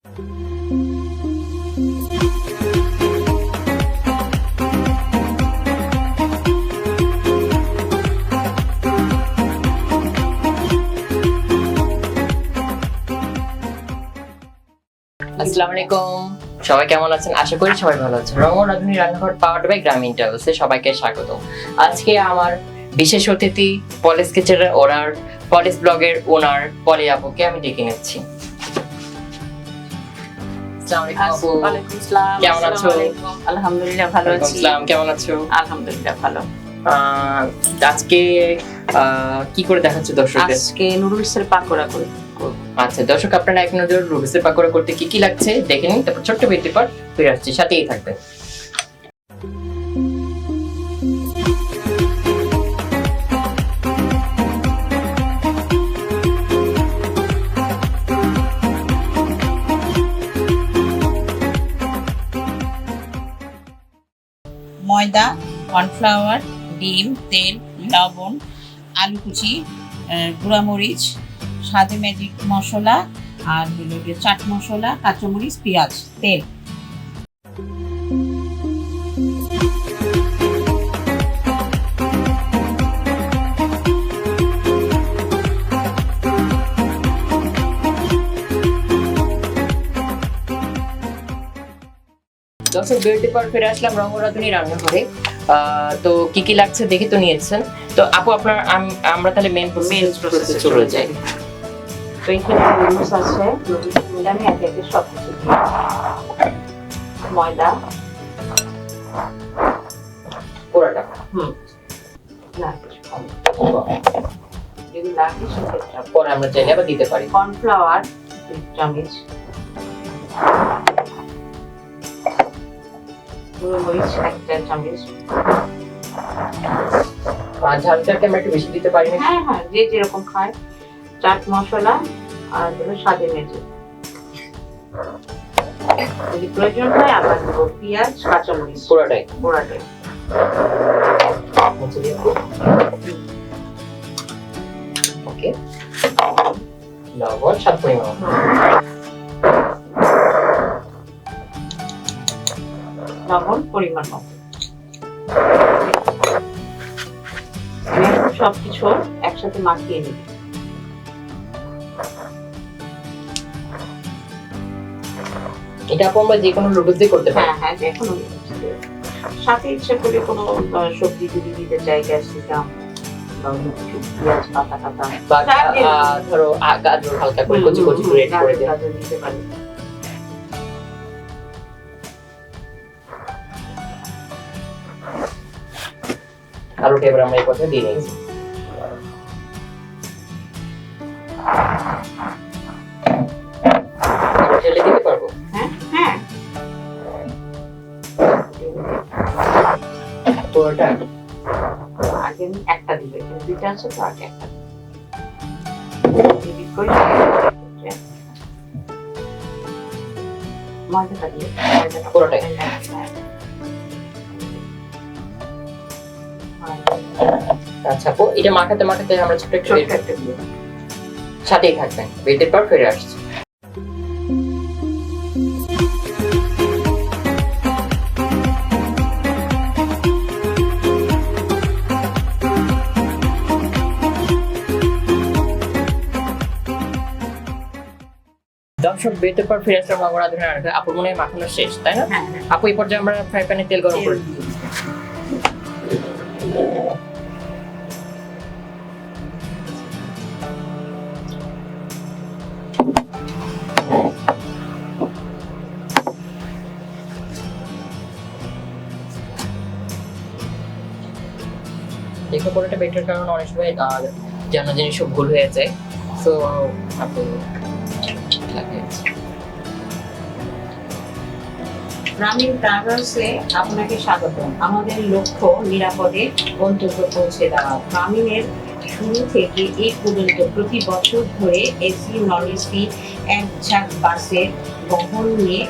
আসসালামু আলাইকুম, সবাই কেমন আছেন? আশা করি সবাই ভালো আছেন। রং ও রাঁধুনি রান্নাঘর পাওয়ার্ড বাই গ্রামীণ ট্রাভেলসে সবাইকে স্বাগত। আজকে আমার বিশেষ অতিথি পলি স্কেচের ওনার, পলিস ব্লগের ওনার পলি আপুকে আমি ডেকে নিচ্ছি। কেমন আছো? আলহামদুলিল্লাহ ভালো আছি। কেমন আছো? আলহামদুলিল্লাহ ভালো। আজকে কি করে দেখাচ্ছ দর্শকদের? আজকে নুডলসের পাকোড়া করে। আচ্ছা দর্শক, আপনারা এক নজর নুডলসের পাকোড়া করতে কি কি লাগছে দেখে নিন, তারপর ছোট্ট বিরতির পর ফিরে আসছি, সাথেই থাকবেন। ময়দা, কর্নফ্লাওয়ার, ডিম, তেল, লবণ, আলু কুচি, গুঁড়ামরিচ, স্বাদে ম্যাজিক মশলা, আর হলো গিয়ে চাট মশলা, কাঁচামরিচ, পেঁয়াজ, তেল। দর্শক বিরতির পর ফিরে আসলাম রং ও রাঁধুনি রান্নাঘরে। তো কি কি লাগছে দেখে তো নিয়েছেন। তো আপু আপনার আমরা তাহলে মেন প্রসেসে চলে যাই। তো এখানে নুডলস আছে, নুডলসের মধ্যে আমি একে একে সব কিছু দিই। ময়দা, পুরোটা না কিছু কম, যদি লাগে সেক্ষেত্রে পরে আমরা চাইলে আবার দিতে পারি। কর্নফ্লাওয়ার 2 চামচ, গুঁড়োমরিচ 1 চামচ। ঝালটাকে আমরা একটু বেশি দিতে পারি না? হ্যাঁ হ্যাঁ, যে যেরকম খায়। চাট মশলা আর হলো স্বাদে ম্যাজিক। যদি প্রয়োজন হয় আবার দেবো পেঁয়াজ, কাঁচামরিচ, পুরোটাই। ওকে, লবণ স্বাদ পরিমাণ। লবণ পরিমাণ মতো। সবকিছু একসাথে মাখিয়ে নিই। এটা আপু আমরা যে কোনো নুডলস দিয়ে করতে পারি? হ্যাঁ হ্যাঁ, যে কোনো সাথে ইচ্ছে করে কোনো সবজি যদি দিতে চাই, ক্যাপসিকাম বা কিছু পেঁয়াজ কাটা কাটা, বা ধরো গাজর হালকা করে কুচি কুচি করে এড করে দেন। গাজর দিতে পারি। আলুটা এবার আমরা এই পথে দিয়ে নিয়েছি। ঢেলে দিতে পারবো? হ্যাঁ হ্যাঁ, পুরোটা আগে আমি একটা দিব, এখানে দুইটা আছে তো আগে একটা এডিট করে ময়দাটা দিয়ে পুরোটাই। আচ্ছা আপু, এটা মাখাতে মাখাতে আমরা ছোট একটু সাথেই থাকবেন, বিরতির পর ফিরে আসছি। দর্শক বিরতির পর ফিরে আসলাম রং ও রাঁধুনি রান্নাঘরে। আপুর মনে হয় মাখানো শেষ, তাই না? হ্যাঁ আপু এই পর্যায়ে আমরা ফ্রাই প্যানে তেল গরম করে দিই। দেখো পুরোটা বেটার, কারণ অনেক সময় জানা জিনিস সব ভুল হয়ে যায়। সো আপু লাগিয়েছি। গ্রামীণ ট্রাভেলসে আপনাকে স্বাগতম। আমাদের লক্ষ্য নিরাপদে গন্তব্য পৌঁছে দেওয়া। গ্রামীণের শুরু থেকে এই পর্যন্ত প্রতি বছর ধরে এসি, নন এসি, এক ঝাঁক বাসের বহন নিয়ে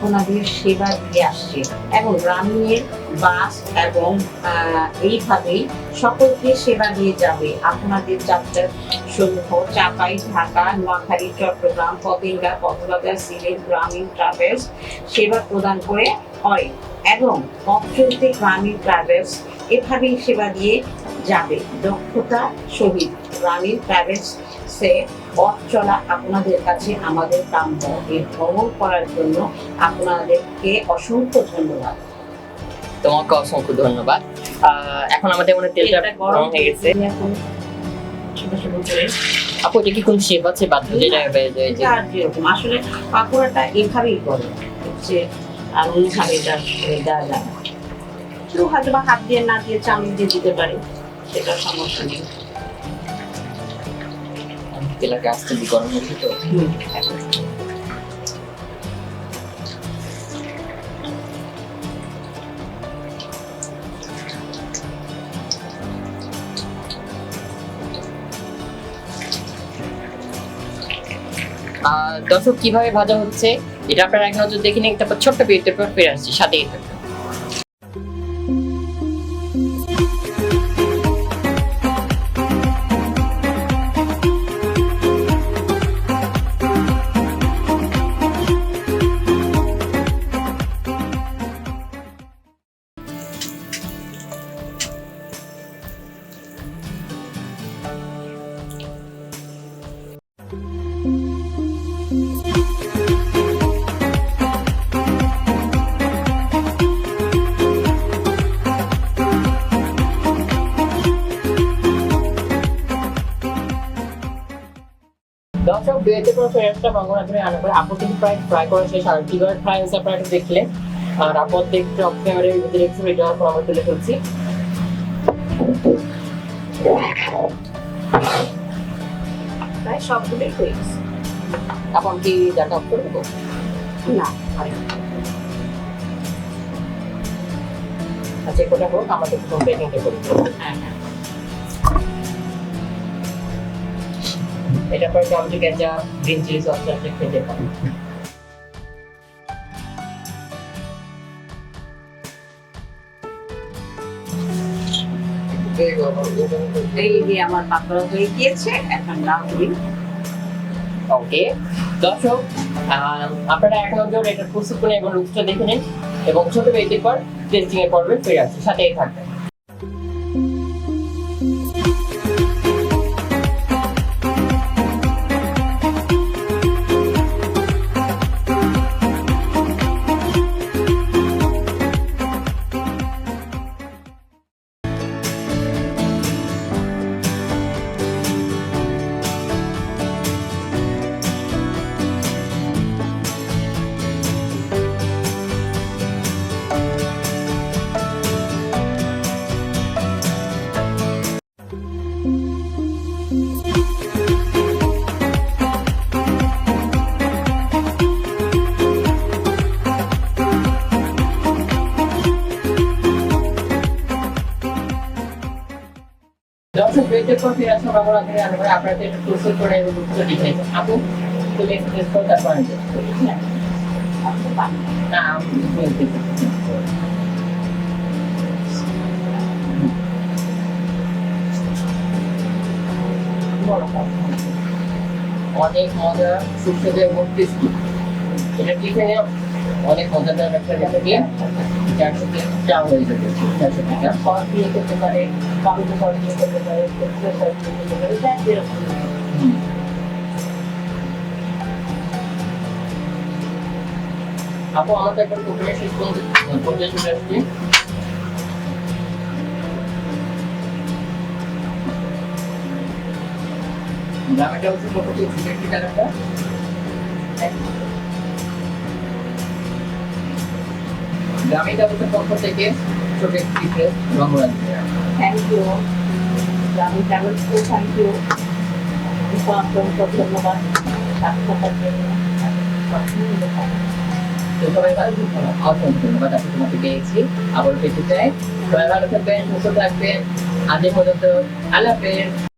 আপনাদের সেবা দিয়ে আসছে এবং গ্রামীণের বাস এবং এইভাবেই সকলকে সেবা দিয়ে যাবে। আপনাদের যাত্রার সমূহ চাপাই, ঢাকা, নোয়াখালী, চট্টগ্রাম, পতেঙ্গা, কক্সবাজার, সিলেট গ্রামীণ ট্রাভেলস সেবা প্রদান করে এবং পথ চলতে গ্রামীণ ট্রাভেলস এভাবেই সেবা দিয়ে যাবে। দক্ষতা সহিত গ্রামীণ ট্রাভেলসে পথ চলা আপনাদের কাছে আমাদের কাম্য। এই ভ্রমণ করার জন্য আপনাদেরকে অসংখ্য ধন্যবাদ। তোমাকে অসংখ্য ধন্যবাদ। এখন আমাদের মনে তেলটা গরম হয়ে গেছে। এখন ছোট ছোট করে আপু এটা কি কোন শেপ আছে বাদ যেটা আর যেরকম আসলে পাকোড়াটা এভাবেই করে হচ্ছে, আর অন্যভাবে এটা দেওয়া যায় না। কেউ হয়তো বা হাত দিয়ে না দিয়ে চামচ দিয়ে দিতে পারে, সেটা সমস্যা নেই। তেলটা আস্তে দিয়ে গরম হয়েছে তো। দর্শক কিভাবে ভাজা হচ্ছে এটা আপনারা এক নজর দেখে নিন। তারপর ছোট্ট বিরতির পর ফিরে আসছি, সাথেই থাকবেন। দর্শক বিরতির পর ফিরে আসলাম। আমরা ধরে আনার পরে আপু কিন্তু প্রায় ফ্রাই করা শেষ। আর কিভাবে ফ্রাই হয়েছে আপনারা একটু দেখলেন। আর আপু দেখতে অফ ক্যামেরার ভিতরে রেখেছি, এটা এখন আমরা তুলে ফেলছি। প্রায় সবগুলোই হয়ে গেছে। এখন কি ডাটা অফ করে দেবো? না, আচ্ছা কোটা হোক, আমাদের একটু প্লেটিংটা করে দেবো। হ্যাঁ। এটা পরে tomato ketchup, green chilli sauce সাথে খেতে পারেন। এই যে আমার পাকোড়া হয়ে গিয়েছে, এখন রাখুন। ওকে দর্শক, আপনারা এক নজর এটা প্রস্তুত করে এবং লুকসটা দেখে নিন এবং ছোট বিরতির পর টেস্টিং এর পর্বে ফিরে আসছি, সাথেই থাকবেন। দর্শক বিরতির পর ফিরে আসলাম। আমরা আপনাদের একটু প্রস্তুত করে এবং লুকসটা দেখিয়েছেন। আপু তুমি একটু টেস্ট করো, তারপর আমি টেস্ট করি। না আমি অনেক মজা, সুস্বাদু এবং টেস্টি। এটা টিফিনে অনেক মজাদার একটা রেসিপি। 400 টাকা হয়ে যাবে, 400 টাকা। সস দিয়ে করতে পারে, টমেটো সস দিয়ে করতে পারে, টমেটো সস দিয়ে করতে পারে, যা যেরকম। আপু আমাদের একটা কুকিংয়ের শেষ পর্যায়ে চলে আসছি। দামটা হচ্ছে মোটামুটি 60 টাকা। গ্রামীণটা হচ্ছে পক্ষ থেকে ছোট একটি পিসের রঙরাজ। থ্যাংক ইউ গ্রামীণ ট্রাভেলসকে, থ্যাংক ইউ অসংখ্য ধন্যবাদ সাথে থাকার জন্য। তো সবাই ভালো থাকবেন, অসংখ্য ধন্যবাদ। আপনি তোমাকে পেয়েছি, আবার পেতে চাই। সবাই ভালো থাকবেন, সুস্থ থাকবেন। আজ এ পর্যন্ত, আল্লাহ হাফেজ।